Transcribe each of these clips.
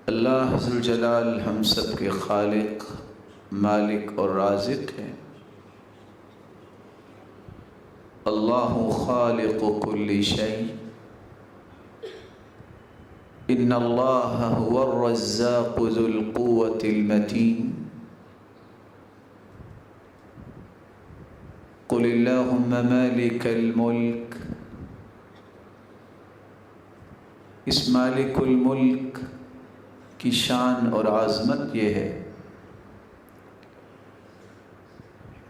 اللہ ذوالجلال ہم سب کے خالق، مالک اور رازق ہے۔ اللہ خالق کل شیء، ان اللہ هو الرزاق ذو القوة المتین۔ قل اللہم مالک الملک، اس مالک الملک کی شان اور عظمت یہ ہے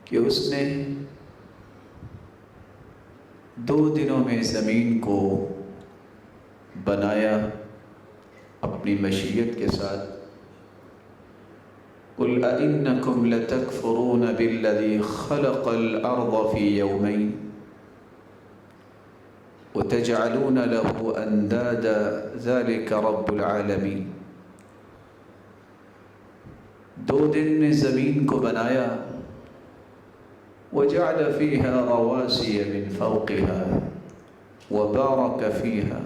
کہ اس نے 2 دنوں میں زمین کو بنایا اپنی مشیت کے ساتھ۔ قل أئنکم لتکفرون بالذی خلق الارض فی یومین وتجعلون له اندادا ذلک رب العالمین۔ 2 دن میں زمین کو بنایا، وجعل فيها رواسي من فوقها وبارك فيها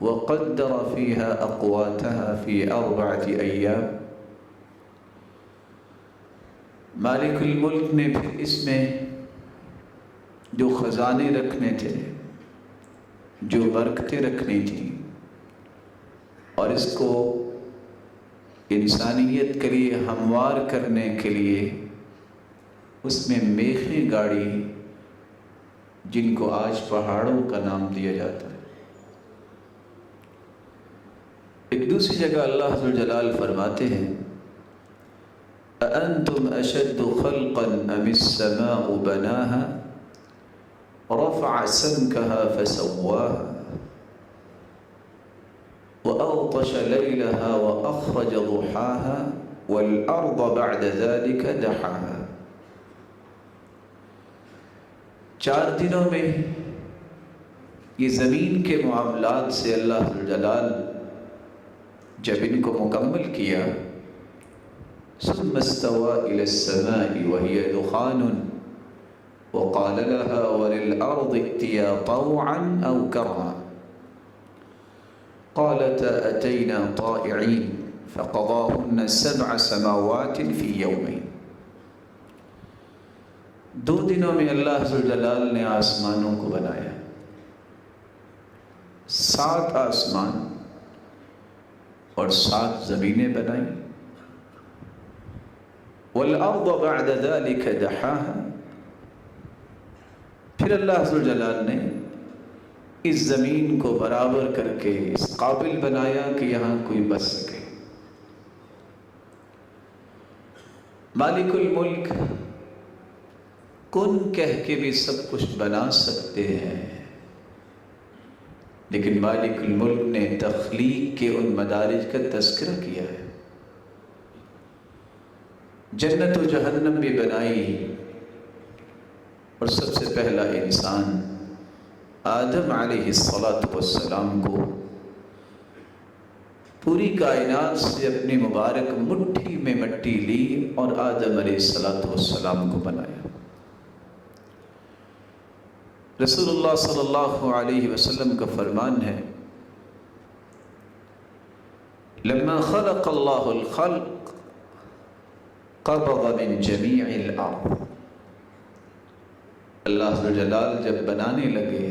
وقدر فيها أقواتها في 4 أيام۔ مالک الملک نے پھر اس میں جو خزانے رکھنے تھے، جو برکتیں رکھنی تھیں، اور اس کو انسانیت کے لیے ہموار کرنے کے لیے اس میں میخیں گاڑی، جن کو آج پہاڑوں کا نام دیا جاتا ہے۔ ایک دوسری جگہ اللہ ذوالجلال فرماتے ہیں أَأَنْتُمْ أَشَدُّ خَلْقًا أَمِ السَّمَاءُ بَنَاهَا رَفَعَ سَمْكَهَا فَسَوَّاهَا وَأَغْطَشَ لَيْلَهَا وَأَخْرَجَ ضُحَاهَا وَالْأَرْضَ بَعْدَ ذَلِكَ دَحَاهَا۔ 4 دنوں میں یہ زمین کے معاملات سے اللہ جلال جب ان کو مکمل کیا، ثم استوى إلى السماء وهي دخان وقال لها وللأرض ائتيا طوعا أو كرها قالتا أتينا طائعين فقضاهن 7 سماوات في يومين۔ 2 دنوں میں اللہ ذوالجلال نے آسمانوں کو بنایا، 7 آسمان اور 7 زمینیں بنائیں۔ والارض بعد ذلك دحاها، پھر اللہ ذوالجلال نے اس زمین کو برابر کر کے اس قابل بنایا کہ یہاں کوئی بس سکے۔ مالک الملک کن کہہ کے بھی سب کچھ بنا سکتے ہیں، لیکن مالک الملک نے تخلیق کے ان مدارج کا تذکرہ کیا ہے۔ جنت و جہنم بھی بنائی، اور سب سے پہلا انسان آدم علیہ السلام کو پوری کائنات سے اپنی مبارک مٹھی میں مٹی لی اور آدم علیہ السلام کو بنایا۔ رسول اللہ صلی اللہ علیہ وسلم کا فرمان ہے، لما خلق اللہ الخلق قبض من جمیع الارض۔ اللہ ذوالجلال جب بنانے لگے،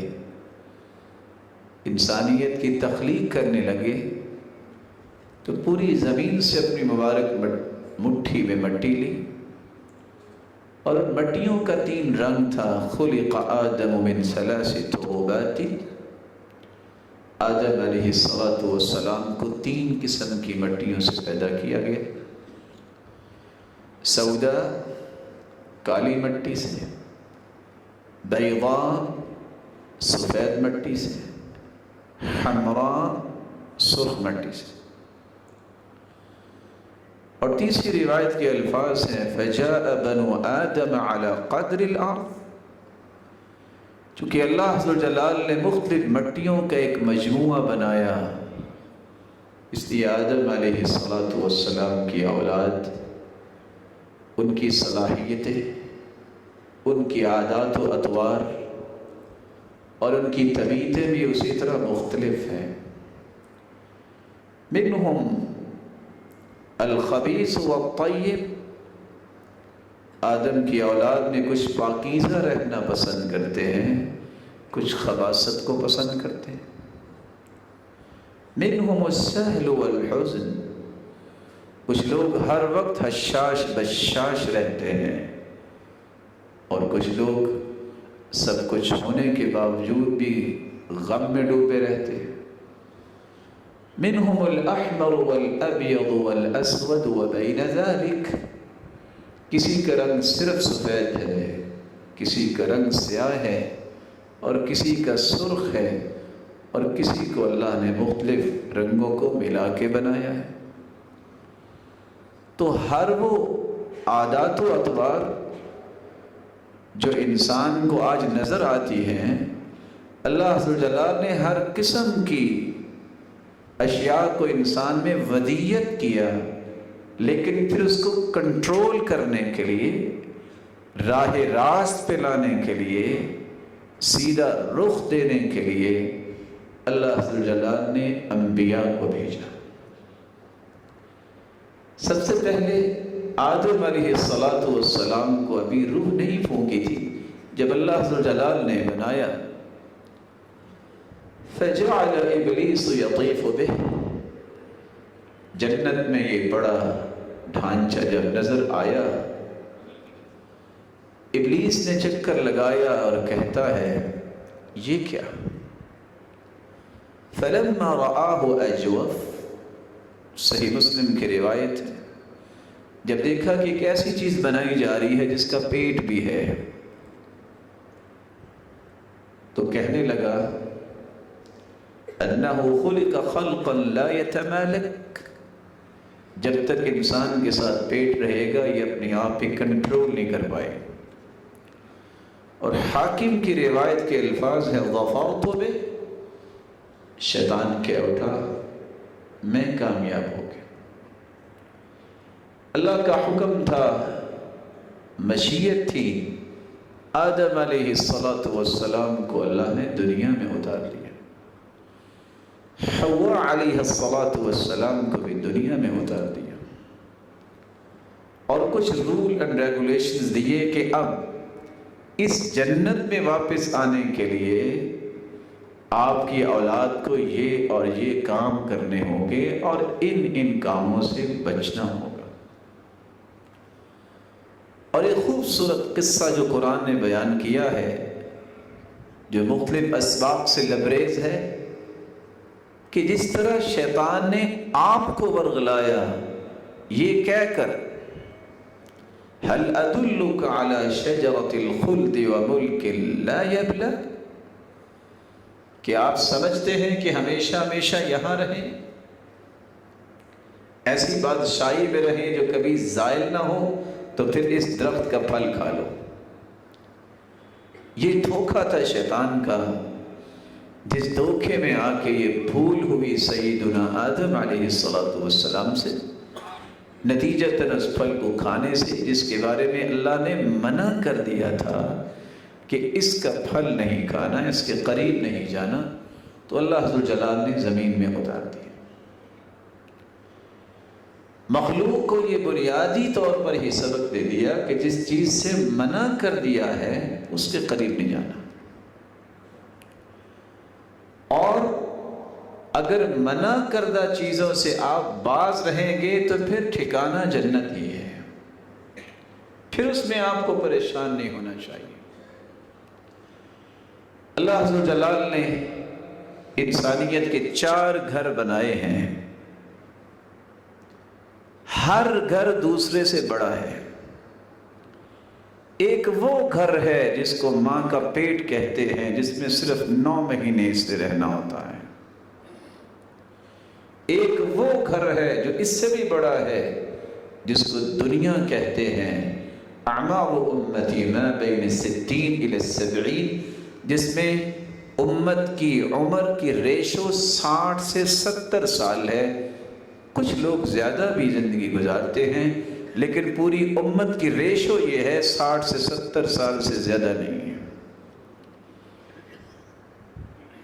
انسانیت کی تخلیق کرنے لگے، تو پوری زمین سے اپنی مبارک مٹھی میں مٹی لی، اور مٹیوں کا 3 رنگ تھا۔ خلق آدم من 3 طغبات، آدم علیہ السلام کو 3 قسم کی مٹیوں سے پیدا کیا گیا۔ سودا کالی مٹی سے، بیضاء سفید مٹی سے، حمراء سرخ مٹی سے۔ اور تیسری روایت کے الفاظ ہیں فجاء بنو آدم على قدر الارض، چونکہ اللہ ذوالجلال نے مختلف مٹیوں کا ایک مجموعہ بنایا، اس لیے آدم علیہ السلام کی اولاد، ان کی صلاحیتیں، ان کی عادات و اطوار اور ان کی طبیعتیں بھی اسی طرح مختلف ہیں۔ منہم الخبیث والطیب، آدم کی اولاد میں کچھ پاکیزہ رہنا پسند کرتے ہیں، کچھ خباثت کو پسند کرتے ہیں۔ منہم السہل والحزن، کچھ لوگ ہر وقت حشاش بشاش رہتے ہیں، اور کچھ لوگ سب کچھ ہونے کے باوجود بھی غم میں ڈوبے رہتے ہیں۔ منہم الاحمر والابیض والاسود وبین ذلک، کسی کا رنگ صرف سفید ہے، کسی کا رنگ سیاہ ہے، اور کسی کا سرخ ہے، اور کسی کو اللہ نے مختلف رنگوں کو ملا کے بنایا ہے۔ تو ہر وہ عادات و اطوار جو انسان کو آج نظر آتی ہیں، اللہ عز و جل نے ہر قسم کی اشیاء کو انسان میں ودیت کیا، لیکن پھر اس کو کنٹرول کرنے کے لیے، راہ راست پہ لانے کے لیے، سیدھا رخ دینے کے لیے اللہ عز و جل نے انبیاء کو بھیجا۔ سب سے پہلے آدم علیہ السلام کو ابھی روح نہیں پھونکی تھی، جب اللہ عز و جل نے بنایا فجعل ابلیس یطیف بہ، جنت میں یہ بڑا ڈھانچہ جب نظر آیا، ابلیس نے چکر لگایا اور کہتا ہے یہ کیا؟ فلما رآہ اجوف، صحیح مسلم کی روایت ہے، جب دیکھا کہ ایک ایسی چیز بنائی جا رہی ہے جس کا پیٹ بھی ہے، تو کہنے لگا انہ خلق خلقا لا يتمالک، جب تک انسان کے ساتھ پیٹ رہے گا یہ اپنے آپ پہ کنٹرول نہیں کر پائے۔ اور حاکم کی روایت کے الفاظ ہیں ظفرت بہ، شیطان کہہ اٹھا میں کامیاب ہو گیا۔ اللہ کا حکم تھا، مشیت تھی، آدم علیہ السلام کو اللہ نے دنیا میں اتار لیا، حوا علیہ السلام کو بھی دنیا میں اتار دیا، اور کچھ رول اینڈ ریگولیشنز دیے کہ اب اس جنت میں واپس آنے کے لیے آپ کی اولاد کو یہ اور یہ کام کرنے ہوں گے اور ان کاموں سے بچنا ہوگا۔ اور ایک خوبصورت قصہ جو قرآن نے بیان کیا ہے، جو مختلف اسباق سے لبریز ہے، کہ جس طرح شیطان نے آپ کو ورغلایا یہ کہہ کر هل ادلک علی شجرۃ الخلد وملک لا یبلی، کہ آپ سمجھتے ہیں کہ ہمیشہ ہمیشہ یہاں رہیں، ایسی بادشاہی میں رہیں جو کبھی زائل نہ ہو، تو پھر اس درخت کا پھل کھا لو۔ یہ دھوکہ تھا شیطان کا، جس دھوکے میں آ کے یہ بھول ہوئی سیدنا آدم علیہ السلام سے، نتیجتاً اس پھل کو کھانے سے، جس کے بارے میں اللہ نے منع کر دیا تھا کہ اس کا پھل نہیں کھانا، اس کے قریب نہیں جانا، تو اللہ عز و جل نے زمین میں اتار دیا۔ مخلوق کو یہ بنیادی طور پر ہی سبق دے دیا کہ جس چیز سے منع کر دیا ہے اس کے قریب نہیں جانا، اور اگر منع کردہ چیزوں سے آپ باز رہیں گے تو پھر ٹھکانہ جنت ہی ہے، پھر اس میں آپ کو پریشان نہیں ہونا چاہیے۔ اللہ عز و جل نے انسانیت کے 4 گھر بنائے ہیں، ہر گھر دوسرے سے بڑا ہے۔ ایک وہ گھر ہے جس کو ماں کا پیٹ کہتے ہیں، جس میں صرف 9 مہینے اس سے رہنا ہوتا ہے۔ ایک وہ گھر ہے جو اس سے بھی بڑا ہے، جس کو دنیا کہتے ہیں، اعمار امتی ما بین 60 الی 70، جس میں امت کی عمر کی ریشو 60 سے 70 سال ہے۔ کچھ لوگ زیادہ بھی زندگی گزارتے ہیں، لیکن پوری امت کی ریشو یہ ہے 60 سے 70 سال سے زیادہ نہیں ہے۔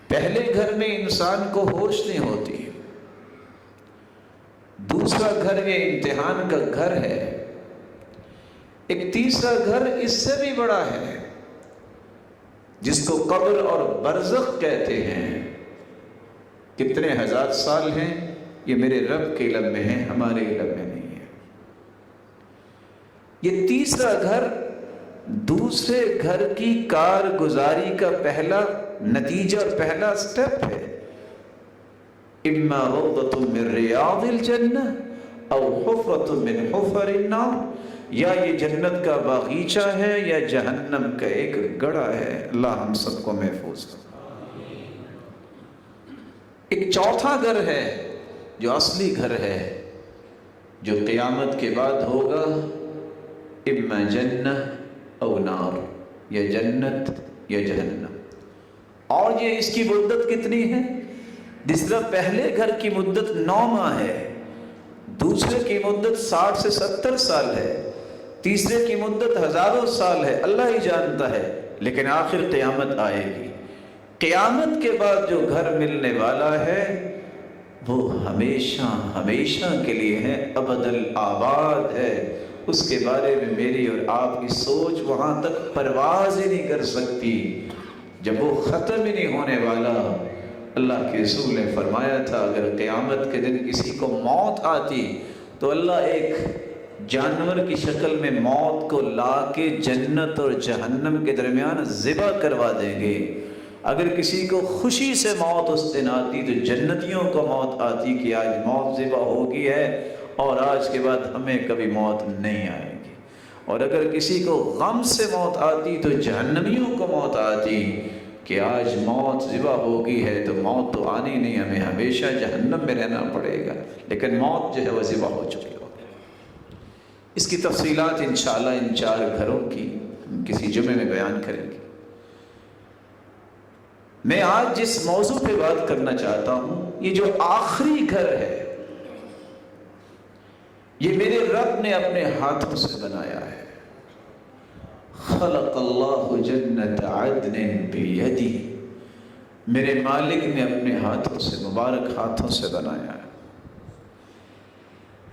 پہلے گھر میں انسان کو ہوش نہیں ہوتی، دوسرا گھر یہ امتحان کا گھر ہے، ایک تیسرا گھر اس سے بھی بڑا ہے جس کو قبر اور برزخ کہتے ہیں۔ کتنے ہزار سال ہیں یہ میرے رب کے علم میں ہے، ہمارے علم میں نہیں ہے۔ یہ تیسرا گھر دوسرے گھر کی کارگزاری کا پہلا نتیجہ، پہلا سٹیپ ہے۔ اما روضۃ من ریاض الجنہ او حفرۃ من حفر النار، یا یہ جنت کا باغیچہ ہے یا جہنم کا ایک گڑھا ہے۔ اللہ ہم سب کو محفوظ کرے۔ ایک چوتھا گھر ہے جو اصلی گھر ہے، جو قیامت کے بعد ہوگا، اما جنہ او نار، یا جنت یا جہنم۔ اور یہ اس کی مدت کتنی ہے؟ جس طرح پہلے گھر کی مدت 9 ماہ ہے، دوسرے کی مدت 60 سے 70 سال ہے، تیسرے کی مدت ہزاروں سال ہے، اللہ ہی جانتا ہے، لیکن آخر قیامت آئے گی۔ قیامت کے بعد جو گھر ملنے والا ہے وہ ہمیشہ ہمیشہ کے لیے ہے، ابد الآباد ہے۔ اس کے بارے میں میری اور آپ کی سوچ وہاں تک پرواز ہی نہیں کر سکتی جب وہ ختم ہی نہیں ہونے والا۔ اللہ کے رسول نے فرمایا تھا اگر قیامت کے دن کسی کو موت آتی تو اللہ ایک جانور کی شکل میں موت کو لا کے جنت اور جہنم کے درمیان ذبح کروا دیں گے۔ اگر کسی کو خوشی سے موت اس دن آتی تو جنتیوں کو موت آتی کہ آج موت ذبح ہو گئی ہے اور آج کے بعد ہمیں کبھی موت نہیں آئے گی، اور اگر کسی کو غم سے موت آتی تو جہنمیوں کو موت آتی کہ آج موت ذبح ہو گئی ہے تو موت تو آنی نہیں، ہمیں ہمیشہ جہنم میں رہنا پڑے گا، لیکن موت جو ہے وہ ذبح ہو چکی ہو۔ اس کی تفصیلات انشاءاللہ ان 4 گھروں کی کسی جمعے میں بیان کریں گے۔ میں آج جس موضوع پہ بات کرنا چاہتا ہوں، یہ جو آخری گھر ہے یہ میرے رب نے اپنے ہاتھوں سے بنایا ہے۔ خلق اللہ جنت عدن بیدی، میرے مالک نے اپنے ہاتھوں سے، مبارک ہاتھوں سے بنایا ہے۔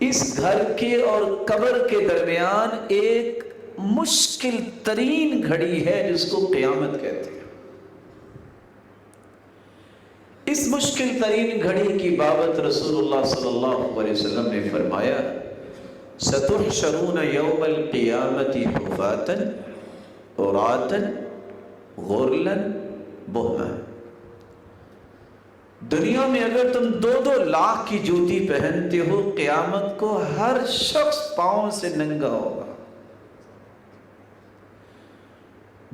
اس گھر کے اور قبر کے درمیان ایک مشکل ترین گھڑی ہے جس کو قیامت کہتے ہیں۔ اس مشکل ترین گھڑی کی بابت رسول اللہ صلی اللہ علیہ وسلم نے فرمایا ستحشرون یوم القیامت حفاتا عراتا غرلا بہما۔ دنیا میں اگر تم 2 لاکھ کی جوتی پہنتے ہو، قیامت کو ہر شخص پاؤں سے ننگا ہوگا۔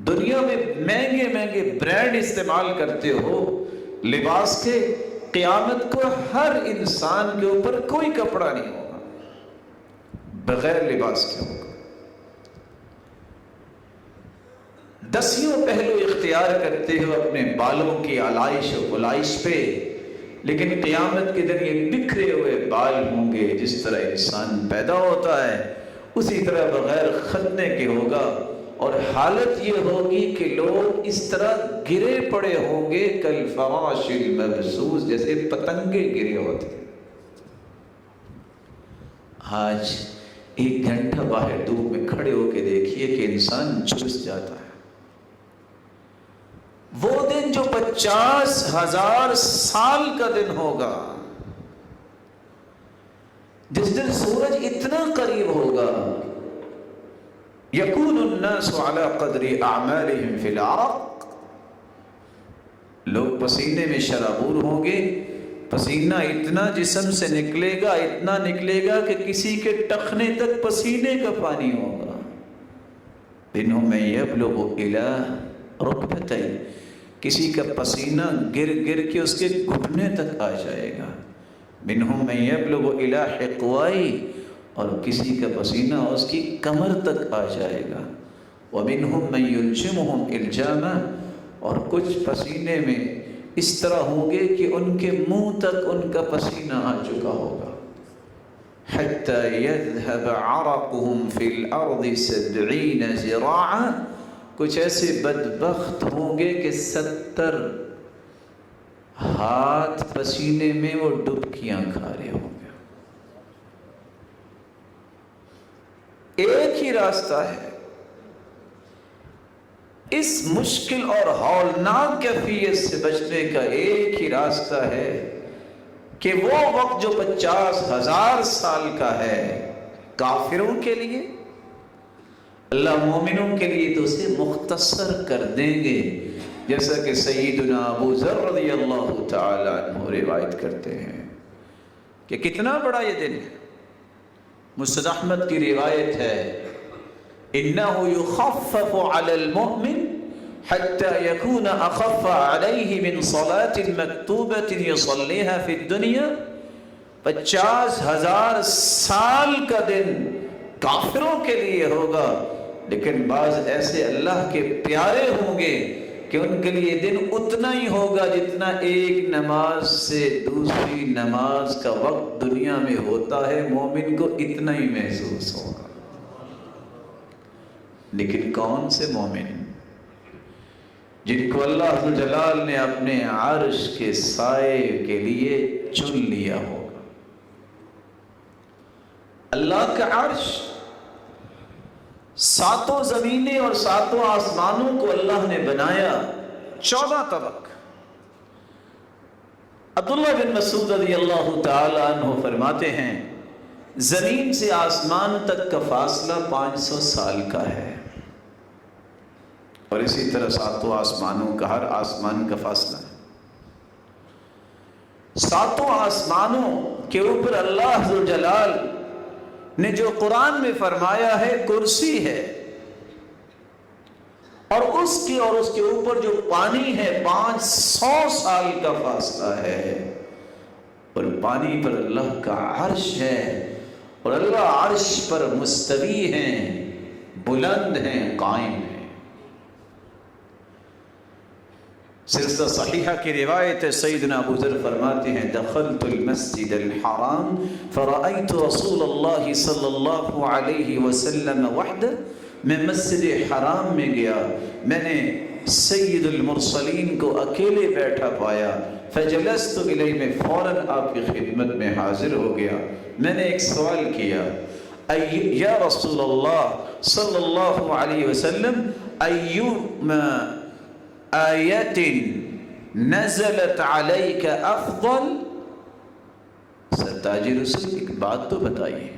دنیا میں مہنگے مہنگے برانڈ استعمال کرتے ہو لباس کے، قیامت کو ہر انسان کے اوپر کوئی کپڑا نہیں ہوگا، بغیر لباس کے ہوگا۔ 10 پہلو اختیار کرتے ہو اپنے بالوں کی آلائش و غلائش پہ، لیکن قیامت کے دن یہ بکھرے ہوئے بال ہوں گے۔ جس طرح انسان پیدا ہوتا ہے اسی طرح بغیر ختنے کے ہوگا، اور حالت یہ ہوگی کہ لوگ اس طرح گرے پڑے ہوں گے کالفراش المبثوث، جیسے پتنگے گرے ہوتے ہیں۔ آج 1 گھنٹہ باہر دھوپ میں کھڑے ہو کے دیکھیے کہ انسان جھلس جاتا ہے۔ وہ دن جو 50,000 سال کا دن ہوگا، جس دن سورج اتنا قریب ہوگا، یکون الناس علی قدر اعمالہم فی العرق، لوگ پسینے میں شرابور ہوں گے، پسینہ اتنا جسم سے نکلے گا، اتنا نکلے گا کہ کسی کے ٹخنے تک پسینے کا پانی ہوگا۔ منہم من یبلغ الی رکبتین، کسی کا پسینہ گر گر کے اس کے گھٹنے تک آ جائے گا۔ منہم من یبلغ الی حقوائی، اور کسی کا پسینہ اس کی کمر تک آ جائے گا۔ وَمِنْهُمْ مَنْ يُلْجِمُهُمْ إِلْجَامًا، اور کچھ پسینے میں اس طرح ہوں گے کہ ان کے منہ تک ان کا پسینہ آ چکا ہوگا۔ حَتَّى يَذْهَبَ عَرَقُهُمْ فِي الْأَرْضِ 70 ذِرَاعًا، کچھ ایسے بدبخت ہوں گے کہ 70 ہاتھ پسینے میں وہ ڈبکیاں کھا رہے ہوں گے۔ ہی راستہ ہے، اس مشکل اور ہولناک کیفیت سے بچنے کا ایک ہی راستہ ہے کہ وہ وقت جو 50,000 سال کا ہے کافروں کے لیے، اللہ مومنوں کے لیے تو اسے مختصر کر دیں گے، جیسا کہ سیدنا ابو ذر رضی اللہ تعالی عنہ روایت کرتے ہیں کہ کتنا بڑا یہ دن ہے۔ مسند احمد کی روایت ہے، انه يخفف على المؤمن حتى يكون اخف عليه من صلاة مكتوبة يصليها في الدنيا۔ 50,000 سال کا دن کافروں کے لیے ہوگا، لیکن بعض ایسے اللہ کے پیارے ہوں گے کہ ان کے لیے دن اتنا ہی ہوگا جتنا ایک نماز سے دوسری نماز کا وقت دنیا میں ہوتا ہے، مومن کو اتنا ہی محسوس ہوگا۔ لیکن کون سے مومن؟ جن کو اللہ عز و جلال نے اپنے عرش کے سائے کے لیے چن لیا ہوگا۔ اللہ کا عرش 7 زمینیں اور 7 آسمانوں کو اللہ نے بنایا 14 طبق۔ عبداللہ بن مسعود رضی اللہ تعالی عنہ فرماتے ہیں زمین سے آسمان تک کا فاصلہ 500 سال کا ہے، اور اسی طرح 7 آسمانوں کا، ہر آسمان کا فاصلہ ہے۔ 7 آسمانوں کے اوپر اللہ عز و جلال نے جو قرآن میں فرمایا ہے کرسی ہے، اور اس کے اوپر جو پانی ہے 500 سال کا فاصلہ ہے، اور پانی پر اللہ کا عرش ہے، اور اللہ عرش پر مستوی ہیں، بلند ہیں، قائم ہیں۔ سلسلہ صحیحہ کی روایت ہے، سیدنا ابو ذر فرماتے ہیں دخلت المسجد الحرام فرأيت رسول اللہ صلی اللہ علیہ وسلم وحدہ، میں مسجد حرام میں گیا، میں نے سید المرسلین کو اکیلے بیٹھا پایا، فجلست الیہ، میں فوراً آپ کی خدمت میں حاضر ہو گیا، میں نے ایک سوال کیا، یا رسول اللہ صلی اللہ علیہ وسلم ایوما آیت نزلت علیک افضل؟ سرتاج رسول ایک بات تو بتائیے،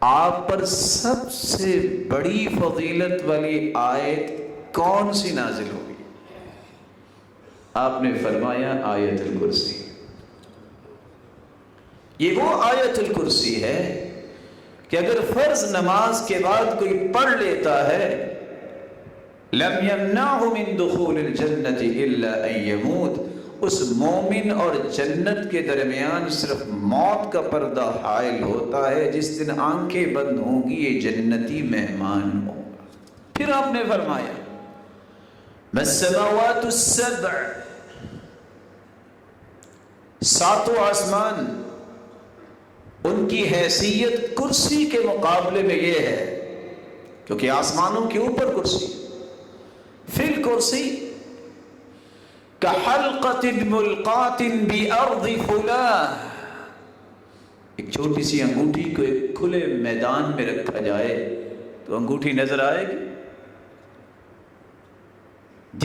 آپ پر سب سے بڑی فضیلت والی آیت کون سی نازل ہوئی؟ آپ نے فرمایا آیت الکرسی۔ یہ وہ آیت الکرسی ہے کہ اگر فرض نماز کے بعد کوئی پڑھ لیتا ہے لم يمنعه من دخول الجنة الا ان يموت، اس مومن اور جنت کے درمیان صرف موت کا پردہ حائل ہوتا ہے، جس دن آنکھیں بند ہوں گی یہ جنتی مہمان ہوگا۔ پھر آپ نے فرمایا السماوات السبع، 7 آسمان، ان کی حیثیت کرسی کے مقابلے میں یہ ہے، کیونکہ آسمانوں کے اوپر کرسی، فی الکرسی کحلقۃ ملقاۃ بارض فلاح، ایک چھوٹی سی انگوٹھی کو ایک کھلے میدان میں رکھا جائے تو انگوٹھی نظر آئے گی؟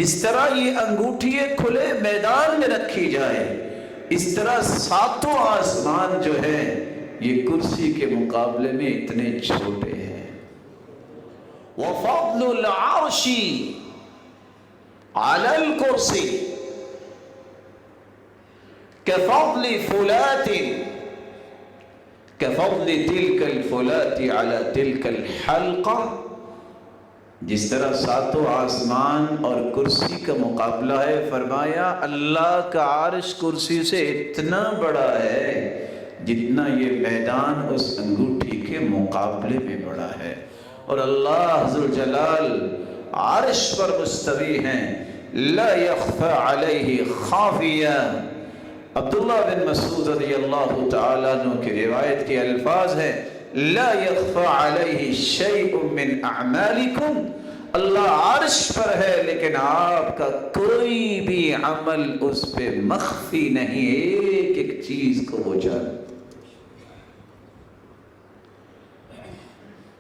جس طرح یہ انگوٹھی ایک کھلے میدان میں رکھی جائے، اس طرح 7 آسمان جو ہیں یہ کرسی کے مقابلے میں اتنے چھوٹے ہیں۔ وفضل العرش علی الکرسی کفضل فلات، کفضل تلک الفلات علی تلک الحلقہ، جس طرح 7 آسمان اور کرسی کا مقابلہ ہے، فرمایا اللہ کا عرش کرسی سے اتنا بڑا ہے جتنا یہ میدان اس انگوٹھی کے مقابلے میں بڑا ہے، اور اللہ عز و جلال عرش پر مستوی ہیں، لا يخفى علیہ خافیہ۔ عبداللہ بن مسعود رضی اللہ تعالیٰ عنہ کی روایت کے الفاظ ہیں لا يخفى علیہ شیء من اعمالکم، اللہ عرش پر ہے لیکن آپ کا کوئی بھی عمل اس پہ مخفی نہیں، ایک ایک چیز کو وہ جانتا۔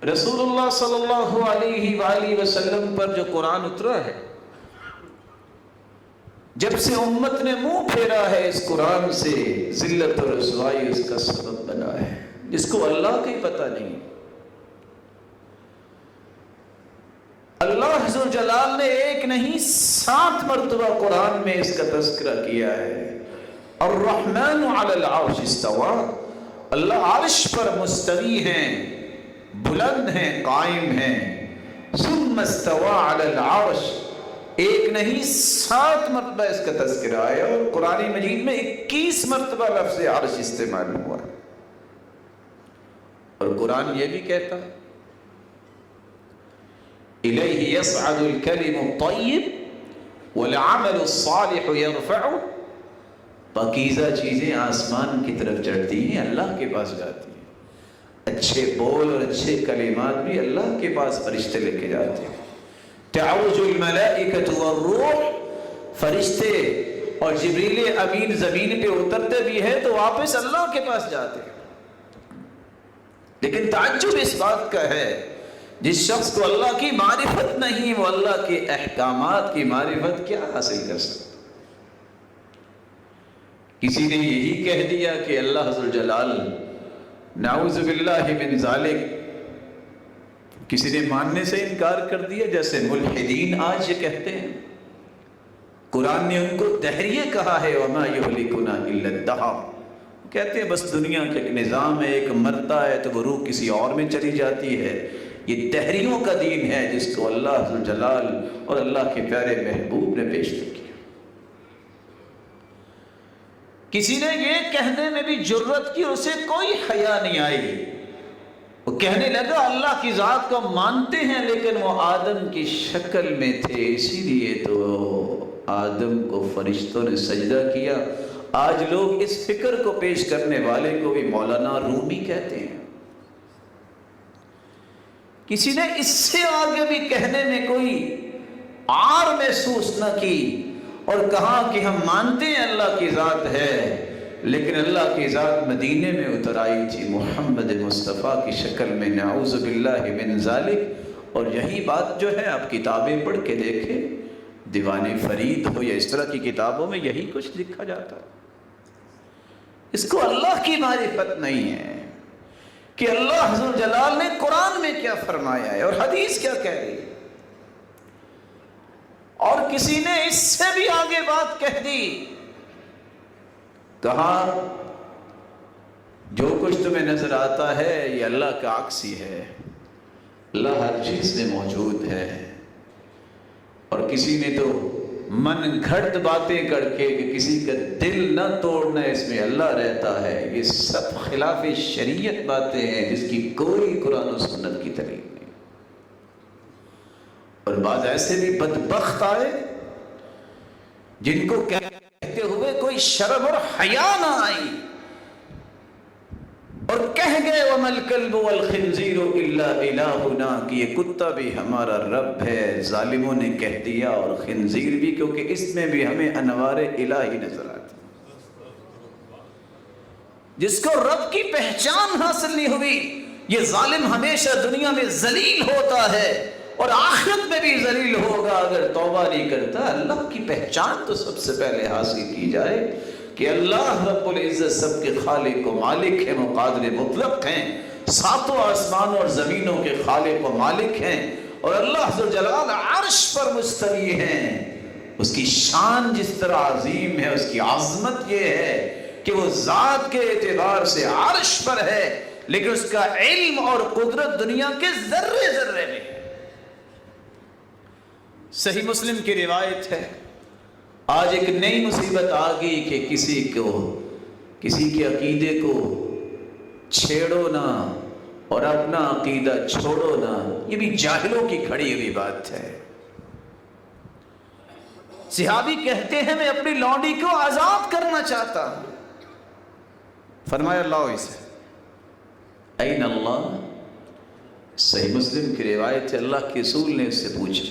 رسول اللہ صلی اللہ علیہ وآلہ وسلم پر جو قرآن اترا ہے، جب سے امت نے منہ پھیرا ہے اس قرآن سے، ذلت اور رسوائی اس کا سبب بنا ہے، جس کو اللہ کا ہی پتہ نہیں۔ اللہ ذو جلال نے ایک نہیں 7 مرتبہ قرآن میں اس کا تذکرہ کیا ہے۔ الرحمن علی العرش استوى، اللہ عرش پر مستوی ہیں، بلند ہیں، قائم ہیں۔ ثم استوى علی العرش، ایک نہیں 7 مرتبہ اس کا تذکرہ آیا، اور قرآن مجید میں 21 مرتبہ لفظ عرش استعمال ہوا ہے۔ اور قرآن یہ بھی کہتا ہے الیہ یصعد الکلم الطیب والعمل الصالح یرفعہ، پاکیزہ چیزیں آسمان کی طرف چڑھتی ہیں، اللہ کے پاس جاتی ہیں، اچھے بول اور اچھے کلمات بھی اللہ کے پاس فرشتے لے کے جاتے ہیں۔ تعرج الملائکۃ والروح، فرشتے اور جبریل امین زمین پہ اترتے بھی ہیں تو واپس اللہ کے پاس جاتے ہیں۔ لیکن تعجب اس بات کا ہے، جس شخص کو اللہ کی معرفت نہیں، وہ اللہ کے احکامات کی معرفت کیا حاصل کر سکتا؟ کسی نے یہی کہہ دیا کہ اللہ ذوالجلال، نعوذ باللہ من ذالک، کسی نے ماننے سے انکار کر دیا، جیسے ملحدین آج یہ کہتے ہیں۔ قرآن نے ان کو دہریے کہا ہے، وما یہلکنا الا الدہر، کہتے ہیں بس دنیا کا ایک نظام ہے، ایک مرتا ہے تو وہ روح کسی اور میں چلی جاتی ہے۔ یہ دہریوں کا دین ہے جس کو اللہ ذوالجلال اور اللہ کے پیارے محبوب نے پیش کیا۔ کسی نے یہ کہنے میں بھی جرت کی، اسے کوئی حیا نہیں آئی، وہ کہنے لگا اللہ کی ذات کو مانتے ہیں لیکن وہ آدم کی شکل میں تھے، اسی لیے تو آدم کو فرشتوں نے سجدہ کیا۔ آج لوگ اس فکر کو پیش کرنے والے کو بھی مولانا رومی کہتے ہیں۔ کسی نے اس سے آگے بھی کہنے میں کوئی عار محسوس نہ کی اور کہا کہ ہم مانتے ہیں اللہ کی ذات ہے، لیکن اللہ کی ذات مدینے میں اتر آئی تھی محمد مصطفیٰ کی شکل میں، نعوذ باللہ من ذالک۔ اور یہی بات جو ہے آپ کتابیں پڑھ کے دیکھیں، دیوان فرید ہو یا اس طرح کی کتابوں میں یہی کچھ لکھا جاتا ہے۔ اس کو اللہ کی معرفت نہیں ہے کہ اللہ ذوالجلال نے قرآن میں کیا فرمایا ہے اور حدیث کیا کہہ رہی ہے۔ اور کسی نے اس سے بھی آگے بات کہہ دی، کہا جو کچھ تمہیں نظر آتا ہے یہ اللہ کا عکس ہی ہے، اللہ ہر چیز میں موجود ہے۔ اور کسی نے تو من گھڑت باتیں کر کے کہ کسی کا دل نہ توڑنا اس میں اللہ رہتا ہے، یہ سب خلاف شریعت باتیں ہیں جس کی کوئی قرآن و سنت کی دلیل نہیں۔ اور بعض ایسے بھی بدبخت آئے جن کو کہتے ہوئے کوئی شرم اور حیا نہ آئی، اور کہہ گئے وَمَا الْكَلْبُ وَالْخِنْزِيرُ إِلَّا إِلَٰهُنَا، کہ یہ کتا بھی ہمارا رب ہے۔ ظالموں نے کہہ دیا، اور خنزیر بھی، کیونکہ اس میں بھی ہمیں انوار الہی نظر آتی۔ جس کو رب کی پہچان حاصل نہیں ہوئی، یہ ظالم ہمیشہ دنیا میں ذلیل ہوتا ہے اور آخرت میں بھی ذلیل ہوگا اگر توبہ نہیں کرتا۔ اللہ کی پہچان تو سب سے پہلے حاصل کی جائے کہ اللہ رب العزت سب کے خالق و مالک ہیں، مقادر مطلق ہیں، ساتوں آسمانوں اور زمینوں کے خالق و مالک ہیں، اور اللہ ذوالجلال عرش پر مستوی ہیں۔ اس کی شان جس طرح عظیم ہے، اس کی عظمت یہ ہے کہ وہ ذات کے اعتبار سے عرش پر ہے، لیکن اس کا علم اور قدرت دنیا کے ذرے ذرے میں ہے۔ صحیح مسلم کی روایت ہے، آج ایک نئی مصیبت آ گئی کہ کسی کے عقیدے کو چھیڑو نہ اور اپنا عقیدہ چھوڑو نہ، یہ بھی جاہلوں کی کھڑی ہوئی بات ہے۔ صحابی کہتے ہیں میں اپنی لونڈی کو آزاد کرنا چاہتا ہوں، فرمایا لاؤ اسے۔ این اللہ؟ صحیح مسلم کی روایت ہے، اللہ کے رسول نے اس سے پوچھا،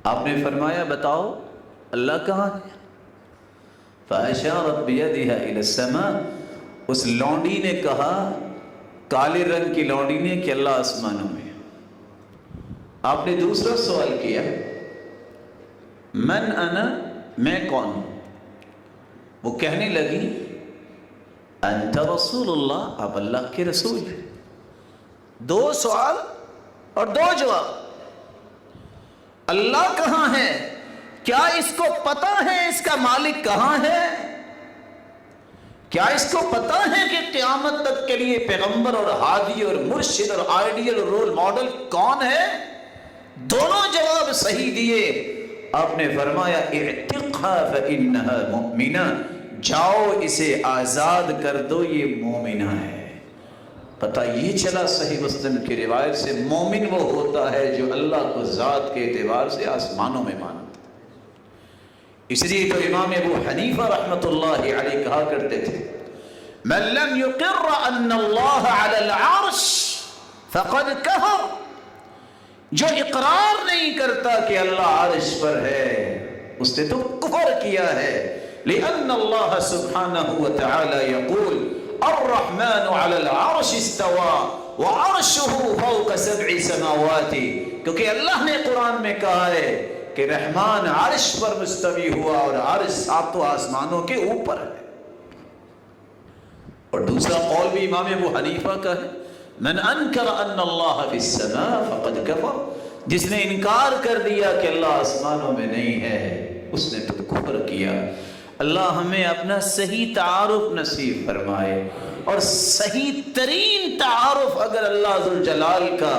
آپ نے فرمایا بتاؤ اللہ کہاں ہے؟ فَأَشَارَتْ بِيَدِهَا إِلَى السَّمَاءِ، اس لونڈی نے کہا کالے رنگ کی لونڈی نے کہ اللہ آسمانوں میں. آپ نے دوسرا سوال کیا من انا، میں کون ہوں؟ وہ کہنے لگی انت رسول اللہ، آپ اللہ کے رسول ہیں. 2 سوال اور 2 جواب. اللہ کہاں ہے؟ کیا اس کو پتا ہے اس کا مالک کہاں ہے؟ کیا اس کو پتا ہے کہ قیامت تک کے لیے پیغمبر اور ہادی اور مرشد اور آئیڈیل اور رول ماڈل کون ہے؟ دونوں جواب صحیح دیے. آپ نے فرمایا اعتقها فإنها مؤمنہ، جاؤ اسے آزاد کر دو، یہ مومنہ ہے. پتہ یہ چلا صحیح مسلم کی روایت سے مومن وہ ہوتا ہے جو اللہ کو ذات کے اعتبار سے آسمانوں میں مانتا. اس لیے تو امام ابو حنیفہ رحمۃ اللہ علیہ کہا کرتے تھے من لم یقر ان اللہ علی العرش فقد کفر، جو اقرار نہیں کرتا کہ اللہ عرش پر ہے اس نے تو کفر کیا ہے. لأن اللہ سبحانہ وتعالی یقول الرحمن علی العرش استوى وعرشہ فوق 7 سماوات، کیونکہ اللہ نے قرآن میں کہا ہے کہ رحمان عرش پر مستوی ہوا اور عرش 7 آسمانوں کے اوپر ہے. اور دوسرا قول بھی امام ابو حنیفہ کا ہے من انکر ان اللہ فی السماء فقد کفر، جس نے انکار کر دیا کہ اللہ آسمانوں میں نہیں ہے اس نے تو کفر کیا. اللہ ہمیں اپنا صحیح تعارف نصیب فرمائے، اور صحیح ترین تعارف اگر اللہ ذوالجلال کا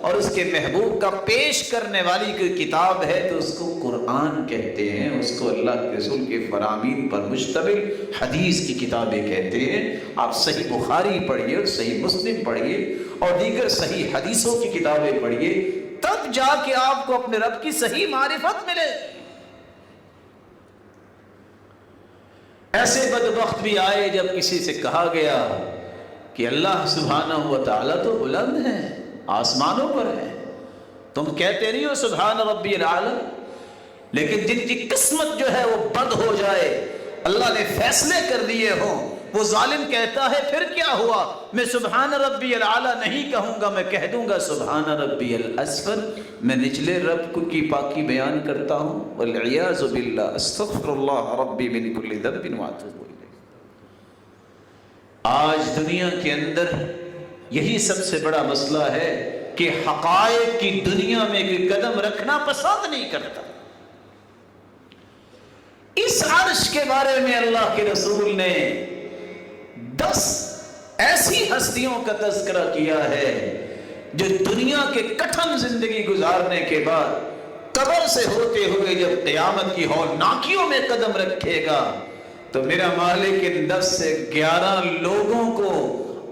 اور اس کے محبوب کا پیش کرنے والی کوئی کتاب ہے تو اس کو قرآن کہتے ہیں، اس کو اللہ کے رسول کے فرامین پر مشتمل حدیث کی کتابیں کہتے ہیں. آپ صحیح بخاری پڑھیے اور صحیح مسلم پڑھیے اور دیگر صحیح حدیثوں کی کتابیں پڑھیے، تب جا کے آپ کو اپنے رب کی صحیح معرفت ملے. ایسے بدبخت بھی آئے جب کسی سے کہا گیا کہ اللہ سبحانہ و تعالیٰ تو بلند ہے، آسمانوں پر ہے، تم کہتے نہیں ہو سبحان ربی العالی، لیکن جن کی قسمت جو ہے وہ بد ہو جائے، اللہ نے فیصلے کر دیے ہوں، وہ ظالم کہتا ہے پھر کیا ہوا، میں سبحان ربی العالی نہیں کہوں گا، میں کہہ دوں گا سبحان ربی الاسفل، میں نچلے رب کی پاکی بیان کرتا ہوں. والعیاذ باللہ، استغفر اللہ ربی من کل ذنب واتوب الیہ. آج دنیا کے اندر یہی سب سے بڑا مسئلہ ہے کہ حقائق کی دنیا میں کوئی قدم رکھنا پسند نہیں کرتا. اس عرش کے بارے میں اللہ کے رسول نے 10 ایسی ہستیوں کا تذکرہ کیا ہے جو دنیا کے کٹھن زندگی گزارنے کے بعد قبر سے ہوتے ہوئے جب قیامت کی ہولناکیوں میں قدم رکھے گا تو میرا مالک ان 10 سے 11 لوگوں کو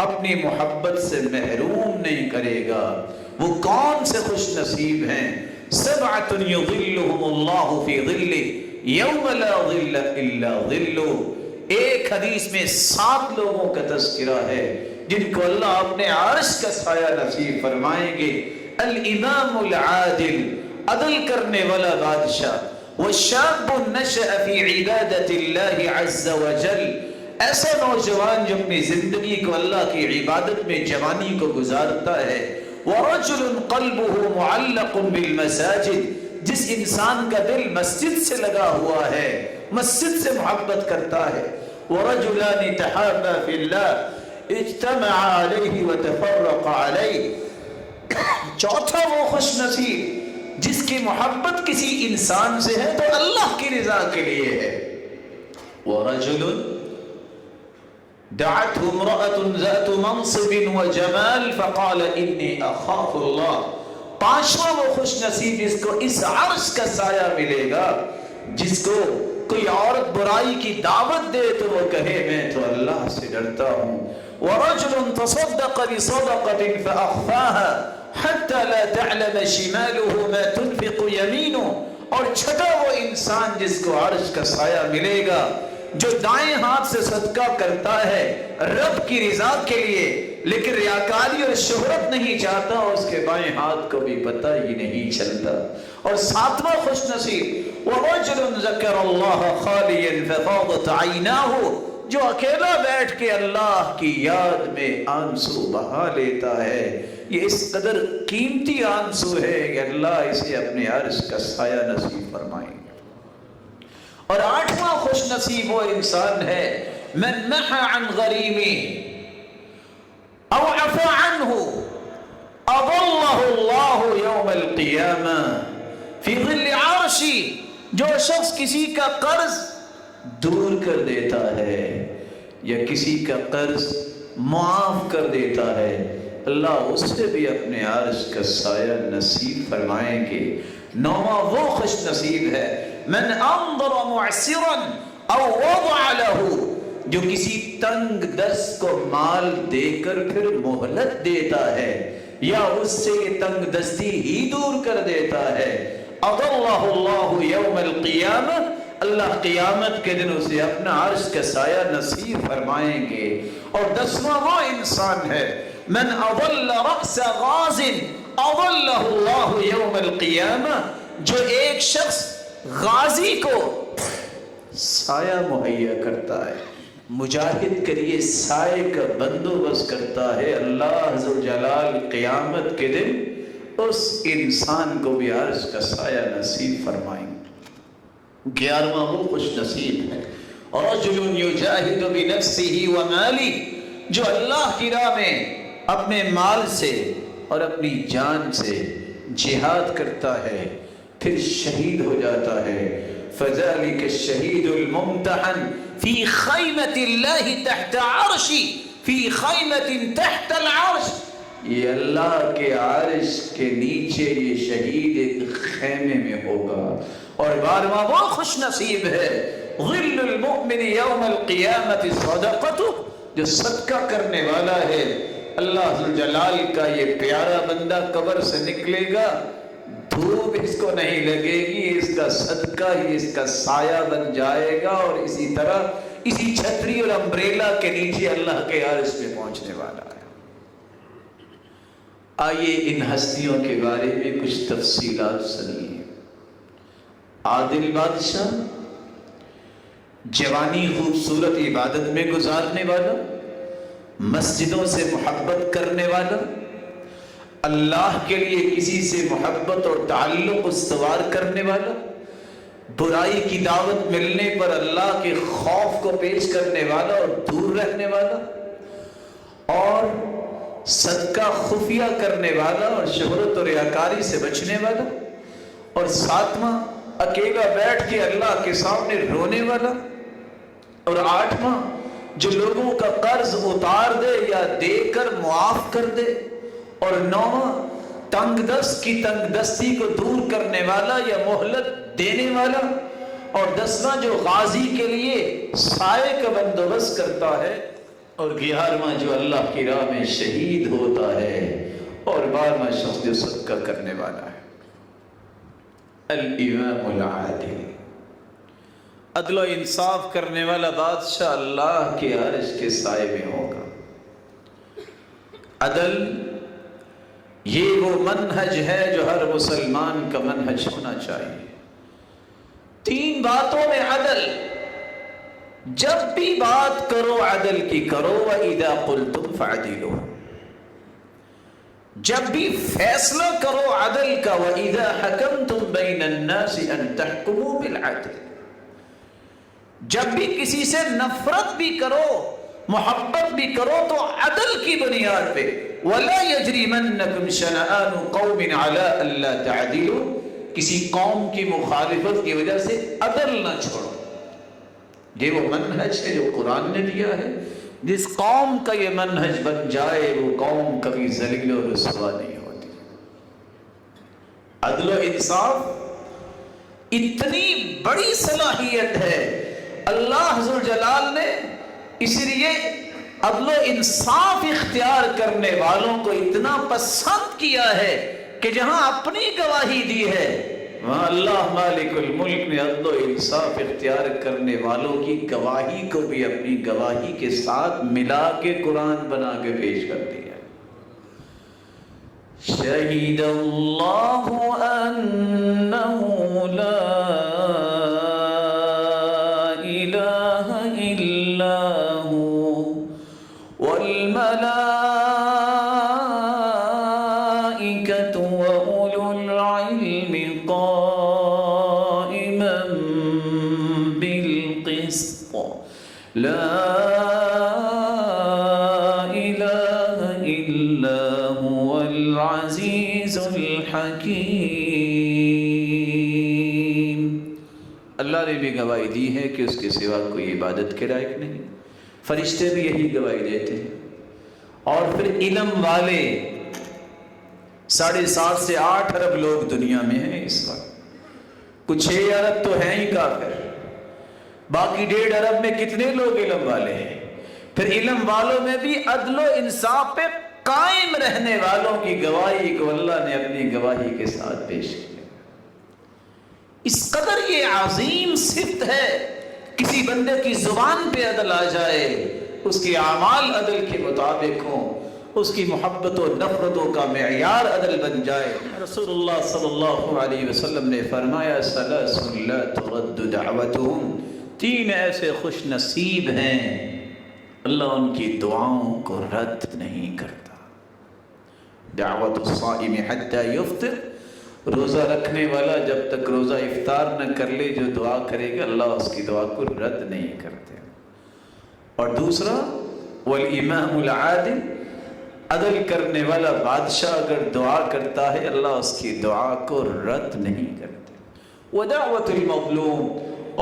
اپنی محبت سے محروم نہیں کرے گا. وہ کون سے خوش نصیب ہیں؟ 7 یظلهم اللہ فی ظلہ یوم لا ظل الا ظلہ. ایک حدیث میں 7 لوگوں کا تذکرہ ہے جن کو اللہ اپنے عرش کا سایہ نصیب فرمائیں گے. الامام العادل، عدل کرنے والا بادشاہ، والشاب نشأ فی عبادت اللہ عز وجل، ایسا نوجوان جو اپنی زندگی کو اللہ کی عبادت میں جوانی کو گزارتا ہے. ورجل قلبه معلق بالمساجد، جس انسان کا دل مسجد سے لگا ہوا ہے، مسجد سے محبت کرتا ہے. ورجلان تحابا فی اللہ اجتمع علیہ وتفرق علیہ. چوتھا وہ خوش نصیب جس کی محبت کسی انسان سے ہے تو اللہ کی رضا کے لیے ہے. ورجل دعته امرأة ذات منصب وجمال فقال انی اخاف اللہ. پانچواں وہ خوش نصیب جس کو اس عرش کا سایہ ملے گا، جس کو کوئی عورت برائی کی دعوت دے تو وہ کہے میں تو اللہ سے ڈرتا ہوں. ورجل تصدق بصدقة فأخفاها حتى لا تعلم شماله ما تنفق يمينه. اور چھٹا وہ انسان جس کو عرش کا سایہ ملے گا جو دائیں ہاتھ سے صدقہ کرتا ہے رب کی رضا کے لیے، لیکن ریاکاری اور شہرت نہیں چاہتا اور اس کے بائیں ہاتھ کو بھی پتہ ہی نہیں چلتا. اور 7واں خوش نصیب وَرَجُلٌ ذَكَرَ اللَّهَ خَالِيًا فَفَاضَتْ عَيْنَاهُ، جو اکیلا بیٹھ کے اللہ کی یاد میں آنسو بہا لیتا ہے، یہ اس قدر قیمتی آنسو ہے کہ اللہ اسے اپنے عرش کا سایہ نصیب فرمائیں۔ اور 8واں خوش نصیب وہ انسان ہے من نحى عن غریمی او عفا عنہ اظلہ اللہ یوم القیامہ فی ظل عرشی، جو شخص کسی کا قرض دور کر دیتا ہے یا کسی کا قرض معاف کر دیتا ہے، اللہ اس سے بھی اپنے عرش کا سایہ نصیب فرمائیں گے۔ 9واں وہ خوش نصیب ہے من انظر معسرا او وضع له، جو کسی تنگ دست کو مال دے کر پھر مہلت دیتا ہے یا اس سے یہ تنگ دستی ہی دور کر دیتا ہے، اظلہ اللہ یوم القیامہ، اللہ قیامت کے دن اسے اپنا عرش کا سایہ نصیب فرمائیں گے۔ اور 10واں وہ انسان ہے من اظل رأس غاز اظلہ اللہ یوم القیامہ، جو ایک شخص غازی کو سایہ مہیا کرتا ہے، مجاہد کے لیے سائے کا بندوبست کرتا ہے، اللہ ذوالجلال قیامت کے دن اس انسان کو بھی عرش کا سایہ نصیب فرمائیں گے۔ 11واں وہ خوش نصیب ہے رجل یجاہد بنفسہ ومالہ، جو اللہ کی راہ میں اپنے مال سے اور اپنی جان سے جہاد کرتا ہے پھر شہید ہو جاتا ہے۔ فذلک الشہید الممتحن فی خیمۃ اللہ تحت عرشی فی خیمۃ تحت العرش، یہ اللہ کے عرش کے نیچے یہ شہید ایک خیمے میں ہوگا۔ اور 12واں وہ خوش نصیب ہے ظل المؤمن یوم القیامت صدقتہ، جو صدقہ کرنے والا ہے، اللہ ذوالجلال کا یہ پیارا بندہ قبر سے نکلے گا، دھوپ اس کو نہیں لگے گی، اس کا صدقہ ہی اس کا سایہ بن جائے گا، اور اسی طرح اسی چھتری اور امبریلا کے نیچے اللہ کے عرش میں پہنچنے والا ہے۔ آئیے ان ہستیوں کے بارے میں کچھ تفصیلات سنیے۔ عادل بادشاہ، جوانی خوبصورت عبادت میں گزارنے والا، مسجدوں سے محبت کرنے والا، اللہ کے لیے کسی سے محبت اور تعلق استوار کرنے والا، برائی کی دعوت ملنے پر اللہ کے خوف کو پیش کرنے والا اور دور رہنے والا، اور صدقہ خفیہ کرنے والا اور شہرت اور ریاکاری سے بچنے والا، اور 7واں اکیلا بیٹھ کے اللہ کے سامنے رونے والا، اور 8واں جو لوگوں کا قرض اتار دے یا دے کر معاف کر دے، اور 9واں تنگ دست کی تنگ دستی کو دور کرنے والا یا مہلت دینے والا، اور 10واں جو غازی کے لیے سائے کا بندوبست کرتا ہے، اور 11واں جو اللہ کی راہ میں شہید ہوتا ہے، اور 12واں شخص جو صدقہ کرنے والا ہے۔ الامام العادل، عدل و انصاف کرنے والا بادشاہ اللہ کے عرش کے سائے میں ہوگا۔ عدل یہ وہ منہج ہے جو ہر مسلمان کا منہج ہونا چاہیے۔ 3 باتوں میں عدل، جب بھی بات کرو عدل کی کرو، وَإِذَا قُلْتُمْ فَعْدِلُوا، جب بھی فیصلہ کرو عدل کا، وَإِذَا حَكَمْتُمْ بَيْنَ النَّاسِ أَن تَحْكُمُوا بِالْعَدْلِ، جب بھی کسی سے نفرت بھی کرو محبت بھی کرو تو عدل کی بنیاد پہ، وَلَا يَجْرِمَنَّكُمْ شَنَآنُ قَوْمٍ عَلَىٰ أَلَّا تَعْدِلُوا، کسی قوم کی مخالفت کی وجہ سے عدل نہ چھوڑو۔ یہ وہ منہج ہے جو قرآن نے دیا ہے، جس قوم کا یہ منہج بن جائے وہ قوم کبھی ذلیل و رسوا نہیں ہوتی۔ عدل و انصاف اتنی بڑی صلاحیت ہے اللہ ذوالجلال نے، اس لیے عدل و انصاف اختیار کرنے والوں کو اتنا پسند کیا ہے کہ جہاں اپنی گواہی دی ہے وہاں اللہ مالک الملک نے عدل و انصاف اختیار کرنے والوں کی گواہی کو بھی اپنی گواہی کے ساتھ ملا کے قرآن بنا کے پیش کر دیا۔ شہید اللہ انہ لا الہ الا حکیم. اللہ نے بھی گواہی دی ہے کہ اس کے سوا کوئی عبادت کے لائق نہیں. فرشتے بھی یہی گواہی دیتے ہیں. اور پھر علم والے 7.5 سے 8 ارب لوگ دنیا میں ہیں اس وقت. کچھ 6 ارب تو ہیں ہی کافر، باقی 1.5 ارب میں کتنے لوگ علم والے ہیں؟ پھر علم والوں میں بھی عدل و انصاف پہ قائم رہنے والوں کی گواہی کو اللہ نے اپنی گواہی کے ساتھ پیش کیا. اس قدر یہ عظیم صفت ہے. کسی بندے کی زبان پہ عدل آ جائے، اس کے اعمال عدل کے مطابق ہوں، اس کی محبت و نفرتوں کا معیار عدل بن جائے. رسول اللہ صلی اللہ علیہ وسلم نے فرمایا ثلاث لا ترد دعوتهم، 3 ایسے خوش نصیب ہیں اللہ ان کی دعاؤں کو رد نہیں کرتا. دعوت الصائم حتى يفطر، روزہ رکھنے والا جب تک روزہ افطار نہ کر لے جو دعا کرے گا اللہ اس کی دعا کو رد نہیں کرتے. اور دوسرا والامام العادل، عدل کرنے والا بادشاہ اگر دعا کرتا ہے اللہ اس کی دعا کو رد نہیں کرتے. ودعوت المظلوم،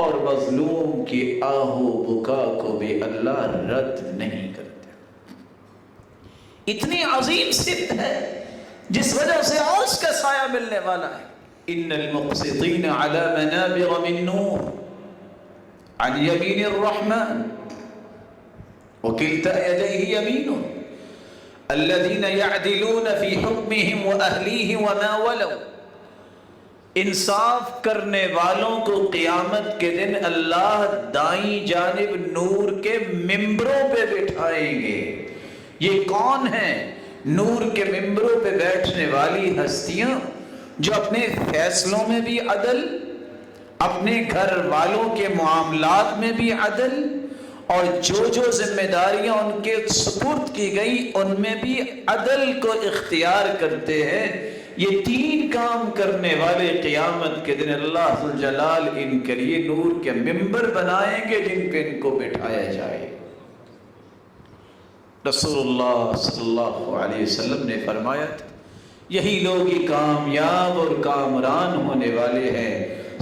اور مظلوم کی آہ و بکا کو بھی اللہ رد نہیں کرتے. اتنی عظیم صفت ہے جس وجہ سے عرش کا سایہ ملنے والا ہے. ان المقسطین علی منابر من نور عن یمین الرحمن وکلتا یدیہ یمینہ الذین یعدلون فی حکمہم واہلیہم وما ولوا. انصاف کرنے والوں کو قیامت کے دن اللہ دائیں جانب نور کے ممبروں پہ بٹھائیں گے. یہ کون ہیں؟ نور کے ممبروں پہ بیٹھنے والی ہستیاں جو اپنے فیصلوں میں بھی عدل، اپنے گھر والوں کے معاملات میں بھی عدل، اور جو ذمہ داریاں ان کے سپرد کی گئی ان میں بھی عدل کو اختیار کرتے ہیں. یہ 3 کام کرنے والے قیامت کے دن اللہ ذوالجلال ان کے لیے نور کے ممبر بنائیں گے جن پہ ان کو بٹھایا جائے. رسول اللہ صلی اللہ علیہ وسلم نے فرمایا تھا یہی لوگ ہی کامیاب اور کامران ہونے والے ہیں.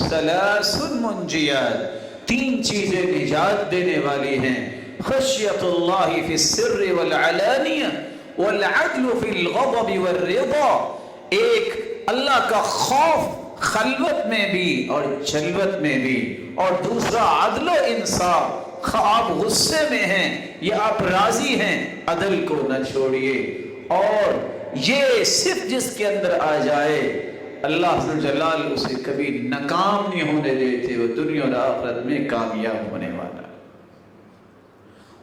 ثلاث منجیات، 3 چیزیں نجات دینے والی ہیں. خشیت اللہ فی السر والعلانیہ والعدل فی الغضب والرضا. ایک اللہ کا خوف خلوت میں بھی اور جلوت میں بھی، اور دوسرا عدل و انصاف. آپ غصے میں ہیں یا آپ راضی ہیں عدل کو نہ چھوڑیے. اور یہ صرف جس کے اندر آ جائے اللہ ذوالجلال اسے کبھی ناکام نہیں ہونے دیتے، وہ دنیا اور آخرت میں کامیاب ہونے والا.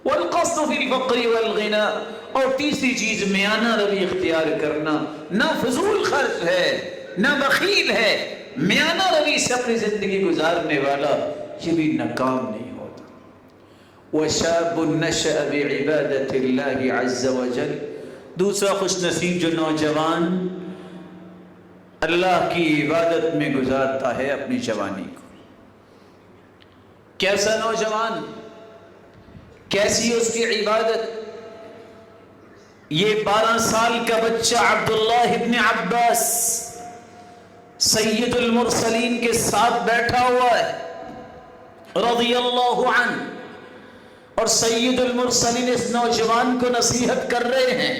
والقصد فی الفقر والغنى، اور تیسری چیز میانہ روی اختیار کرنا. نہ فضول خرچ ہے نہ بخیل ہے، میانہ روی سے اپنی زندگی گزارنے والا یہ بھی ناکام نہیں ہوتا. وشاب نشأ بعبادت اللہ عز وجل، دوسرا خوش نصیب جو نوجوان اللہ کی عبادت میں گزارتا ہے اپنی جوانی کو. کیسا نوجوان، کیسی اس کی عبادت؟ یہ 12 سال کا بچہ عبداللہ ابن عباس سید المرسلین کے ساتھ بیٹھا ہوا ہے رضی اللہ عنہ، اور سید المرسلین اس نوجوان کو نصیحت کر رہے ہیں.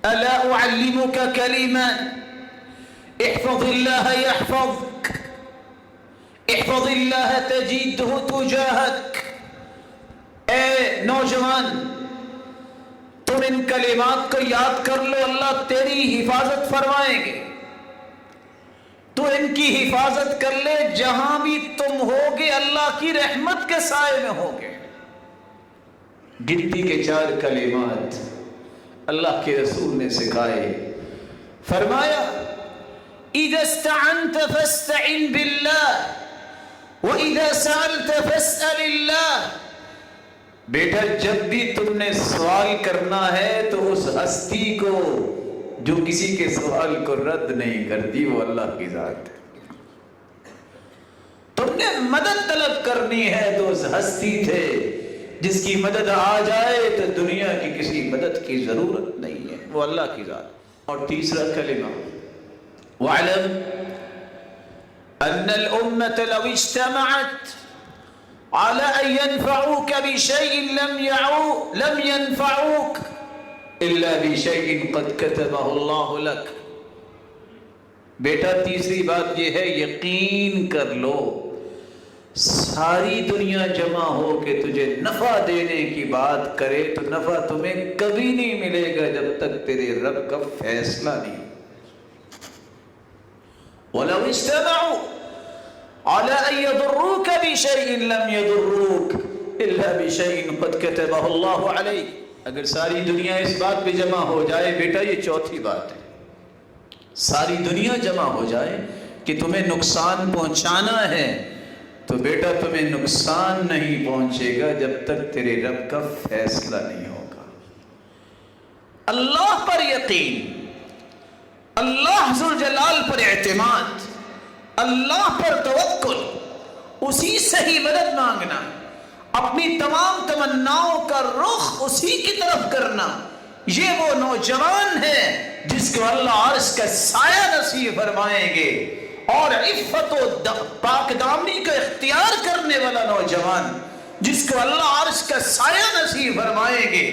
الا اعلمک کلمات احفظ اللہ یحفظک احفظ اللہ تجدہ تجاہک. اے نوجوان تم ان کلمات کو یاد کر لو، اللہ تیری حفاظت فرمائیں گے. تو ان کی حفاظت کر لے، جہاں بھی تم ہوگے اللہ کی رحمت کے سائے میں ہوگے. گنتی کے 4 کلمات اللہ کے رسول نے سکھائے. فرمایا اذا استعنت فاستعن باللہ واذا سألت فاسأل اللہ. بیٹا جب بھی تم نے سوال کرنا ہے تو اس ہستی کو جو کسی کے سوال کو رد نہیں کرتی وہ اللہ کی ذات ہے. تم نے مدد طلب کرنی ہے تو اس ہستی تھے جس کی مدد آ جائے تو دنیا کی کسی مدد کی ضرورت نہیں ہے، وہ اللہ کی ذات. اور تیسرا کلمہ وَاعْلَمْ أَنَّ الْأُمَّةَ لَوْ اجْتَمَعَتْ عَلَىٰ أَن يَنْفَعُوكَ بِشَيْءٍ لَمْ يَنْفَعُوكَ إِلَّا بِشَيْءٍ قَدْ كَتَبَهُ اللَّهُ لَكَ۔ بیٹا تیسری بات یہ ہے، یقین کر لو ساری دنیا جمع ہو کے تجھے نفع دینے کی بات کرے تو نفع تمہیں کبھی نہیں ملے گا جب تک تیرے رب کا فیصلہ نہیں۔ وَلَوْ اجْتَمَعُوا عَلَىٰ أَن يَضُرُّوكَ بِشَيْءٍ لَمْ يَضُرُّوكَ إِلَّا بِشَيْءٍ قَدْ كَتَبَهُ اللَّهُ عَلَيْكَ۔ اگر ساری دنیا اس بات پہ جمع ہو جائے، بیٹا یہ چوتھی بات ہے، ساری دنیا جمع ہو جائے کہ تمہیں نقصان پہنچانا ہے تو بیٹا تمہیں نقصان نہیں پہنچے گا جب تک تیرے رب کا فیصلہ نہیں ہوگا۔ اللہ پر یقین، اللہ ذوالجلال پر اعتماد، اللہ پر توکل، اسی سے ہی مدد مانگنا، اپنی تمام تمناؤں کا رخ اسی کی طرف کرنا، یہ وہ نوجوان ہے جس کو اللہ عرش کا سایہ نصیب فرمائیں گے، اور عفت و پاک دامنی کو اختیار کرنے والا نوجوان جس کو اللہ عرش کا سایہ نصیب فرمائیں گے،